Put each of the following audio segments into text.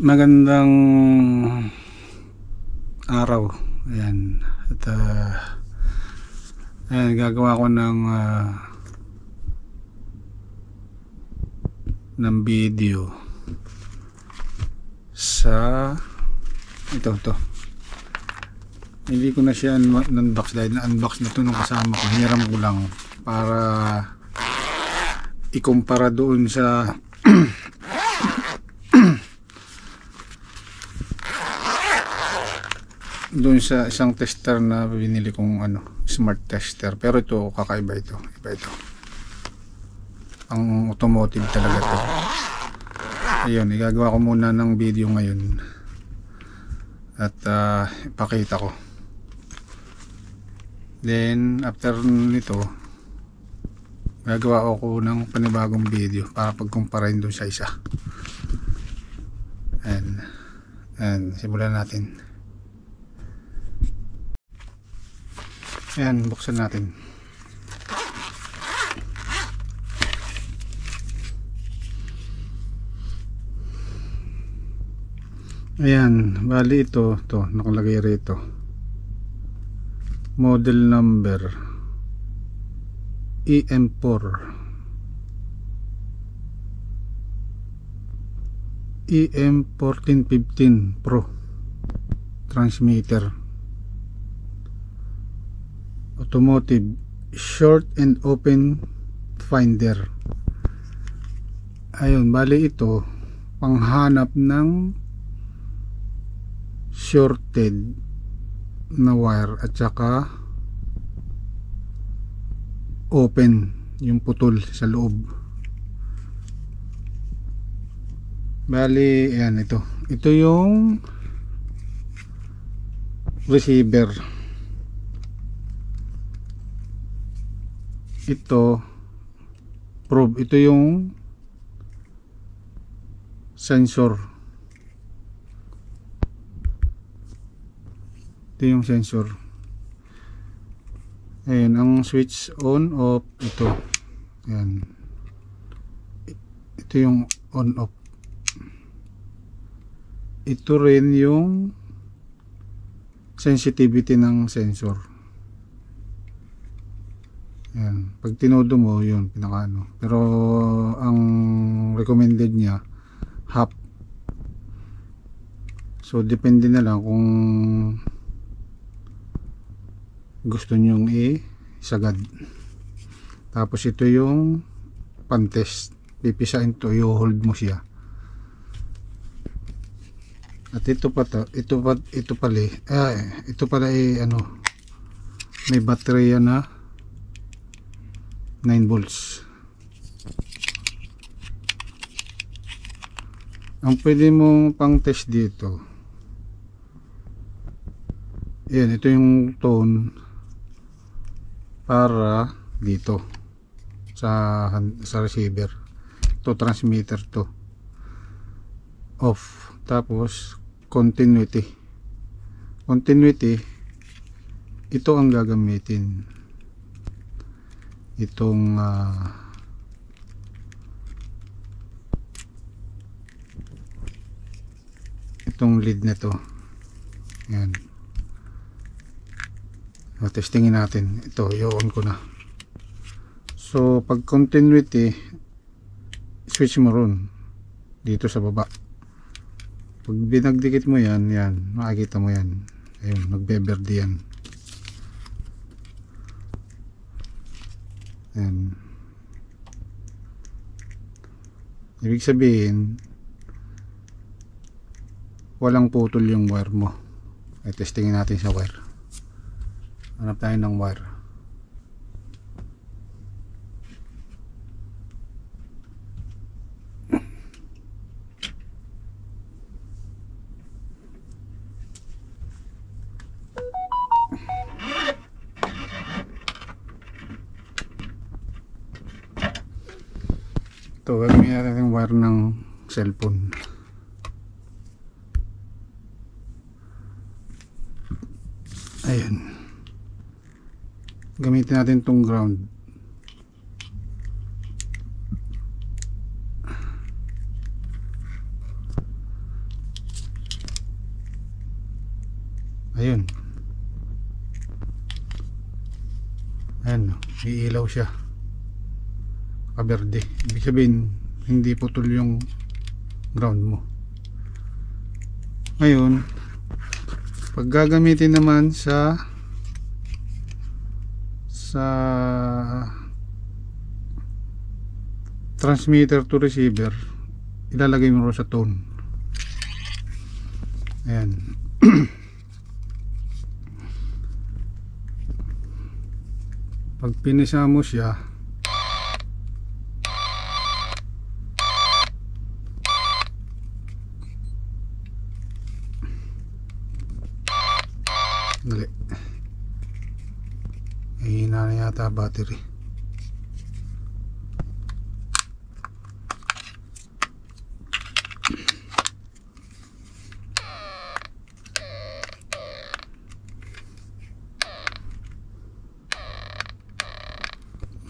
Magandang araw. Ayan. At ayan, gagawa ko ng video sa ito. Hindi ko na siya unbox dahil na-unbox na ito nung kasama ko. Hiniram ko lang para ikumpara doon sa isang tester na binili kong smart tester, pero ito kakaiba, ito ang automotive talaga to. Ayun, igagawa ko muna ng video ngayon at ipakita ko, then after nito gagawa ako ng panibagong video para pagkumparahin doon sa isa. And simulan natin. Ayan, buksan natin. Ayan, bali ito nakalagay rito. Model number EM4 EM1415 Pro transmitter, automotive, short and open finder. Ayun, bali ito panghanap ng shorted na wire at saka open, yung putol sa loob. Bali ayan, ito yung receiver. Ito probe, ito yung sensor. Ayan, ang switch on off ito. Ayan, ito yung on off. Ito rin yung sensitivity ng sensor. Ayan, pag tinodo mo yun pinakaano, pero ang recommended niya half. So depende na lang kung gusto nyong isagad. Tapos ito yung pan-test, pipisain to, i-hold mo siya. At ito pala may baterya na 9 volts. Ang pwede mong pang test dito, yan, ito yung tone para dito sa receiver. Ito transmitter to, off. Tapos continuity, ito ang gagamitin. Itong lead na to. Yan, testingin natin. Ito, i-on ko na. So pag continuity, switch mo ron dito sa baba. Pag binagdikit mo yan, makikita mo yan. Ayun, nagbe-verde yan. Ayan. Ibig sabihin walang putol yung wire mo. Ay, testingin natin sa wire. Hanap tayo ng wire. Ito, gagawin natin yung wire ng cellphone. Ayan, gamitin natin tong ground. Ayun. Ayan, iilaw siya. Kaberde. Ibig sabihin, hindi putol yung ground mo. Ngayon, pag gagamitin naman sa transmitter to receiver, ilalagay mo rin sa tone. Ayan. Pag pinisa mo siya, dali, hihina na yata battery.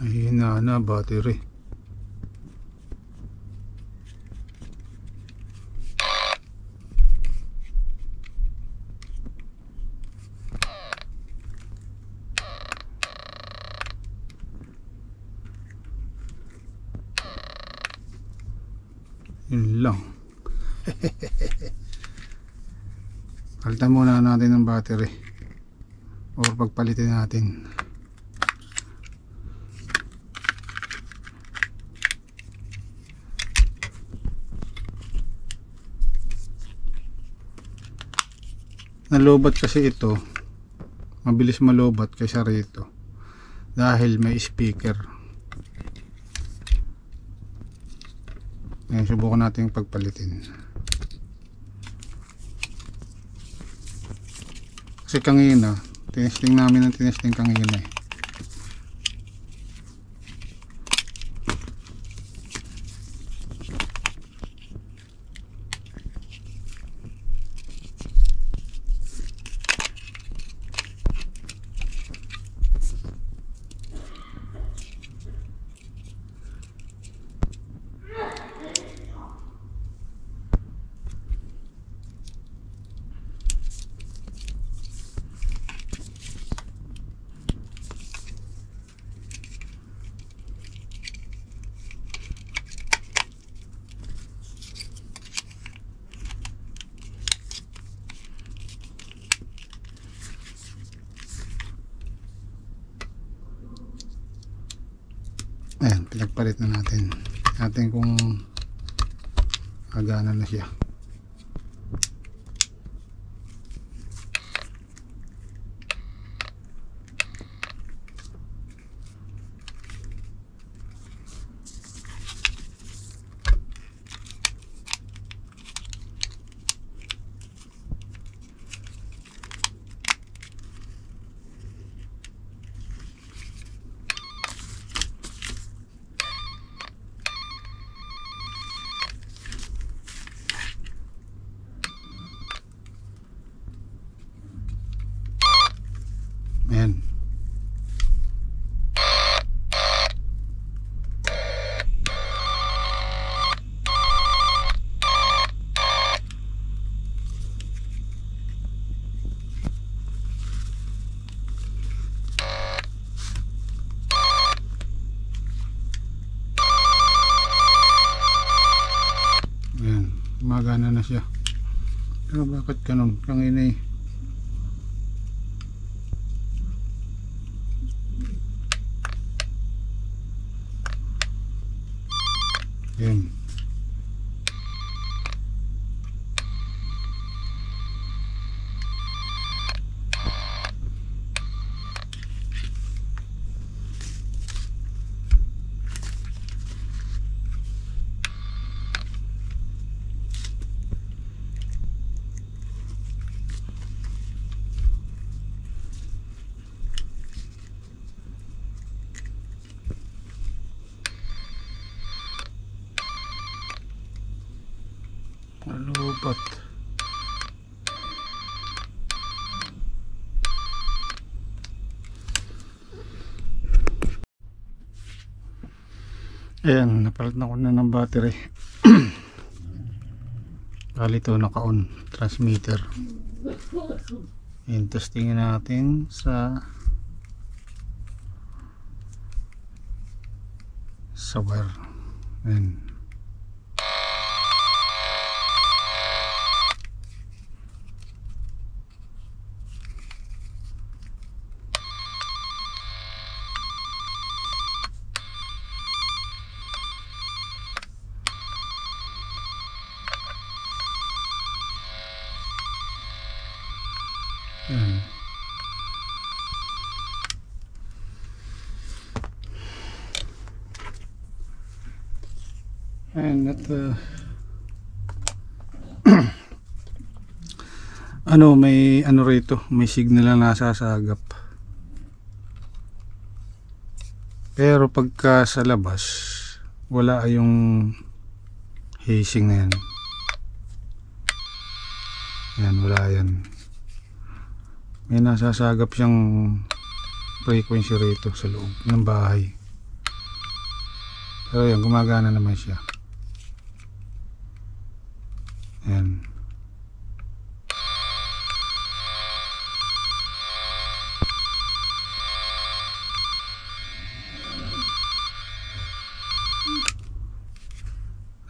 Hihina na battery. Yun lang. Palitan muna natin ng battery or pagpalitin natin. Nalobat kasi ito, mabilis malobat kaysa rito dahil may speaker. Ngayon subukan natin pagpalitin. Kasi kanina tinesting namin ang tinesting kanina eh. Ayan, pinagpalit na natin kung agana na siya. Ayan. Ayan, gumagana na siya. Pero bakit ganun? Kanina eh. Ayan. Malubat. Ayan, napalit na ko na ng battery. Bali ito naka-on transmitter. Ayan, testingin natin sa wire. Ayan. Ayan. And at may rito, may signal na nasasagap. Pero pagka sa labas, wala yung hazing na yan. Yan, wala yan. May nasasagap siyang frequency rito sa loob ng bahay. Pero yan, gumagana naman siya. Yan.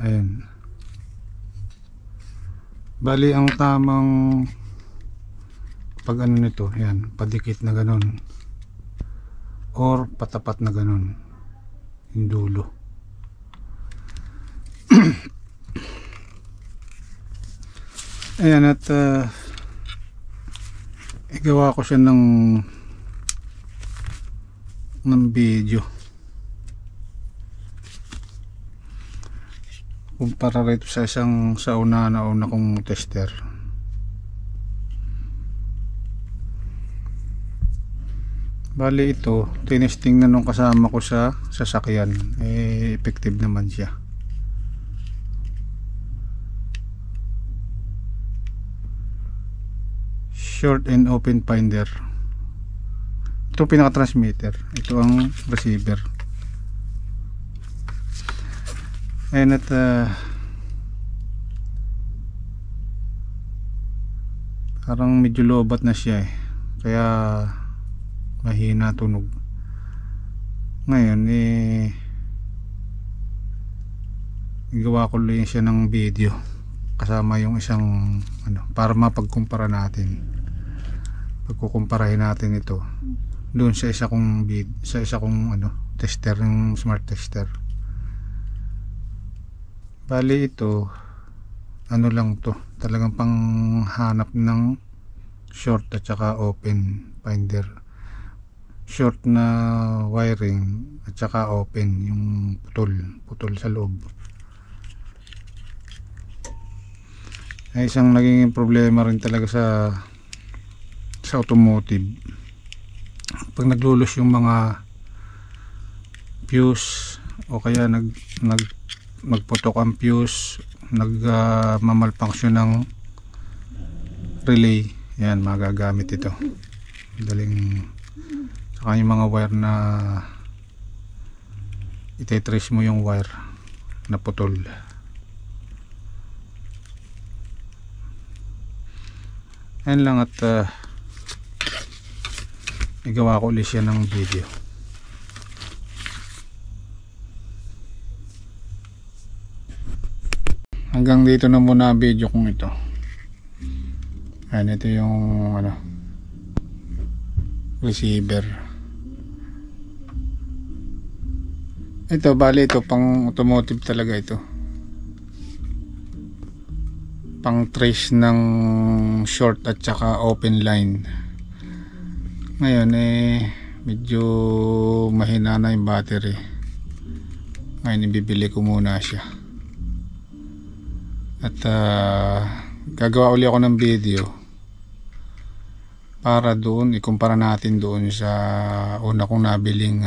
Ayan. Bali ang tamang pag ano nito, yan, padikit na ganun or patapat na ganun yung dulo. Ayan, at igawa ko siya ng video kumpara rito sa sa una kong tester. Bali ito, tinesting na nung kasama ko sa sasakyan, effective naman siya. Short and open finder. Ito pinaka transmitter, ito ang receiver. Ayan, at parang medyo lobat na siya kaya mahina tunog. Ngayon gawa ko lang siya ng video kasama yung isang para mapagkumpara natin. Pagkukumparahin natin ito doon sa isa kong tester, ng smart tester. Bali ito lang to, talagang panghanap ng short at saka open finder. Short na wiring at saka open yung putol sa loob. Ay isang naging problema rin talaga sa automotive. Pag naglulos yung mga fuse o kaya nagputok ang fuse, malfunction ng relay, yan, magagamit ito. Daling saka yung mga wire na itetrace mo yung wire na putol. Yan lang, at igawa ko ulit siya ng video. Hanggang dito na muna ang video kong ito. Ayan, ito yung receiver. Ito, bali ito pang automotive talaga ito. Pang trace ng short at saka open line. Ngayon medyo mahina na yung battery. Ngayon ibibili ko muna siya. At gagawa uli ako ng video para doon ikumpara natin doon sa una kong nabiling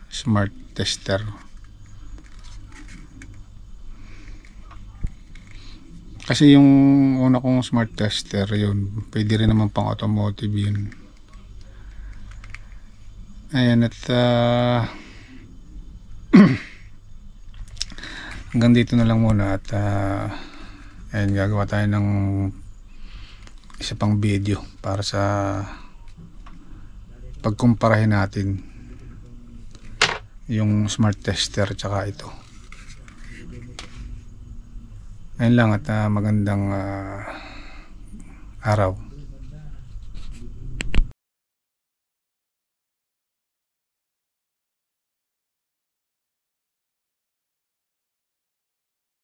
smart tester. Kasi yung una kong smart tester, yun, pwede rin naman pang automotive yun. Ayan, at hanggang dito na lang muna, at ayan, gagawa tayo ng isa pang video para sa pagkumparahin natin yung smart tester tsaka ito. Ayun lang at magandang araw.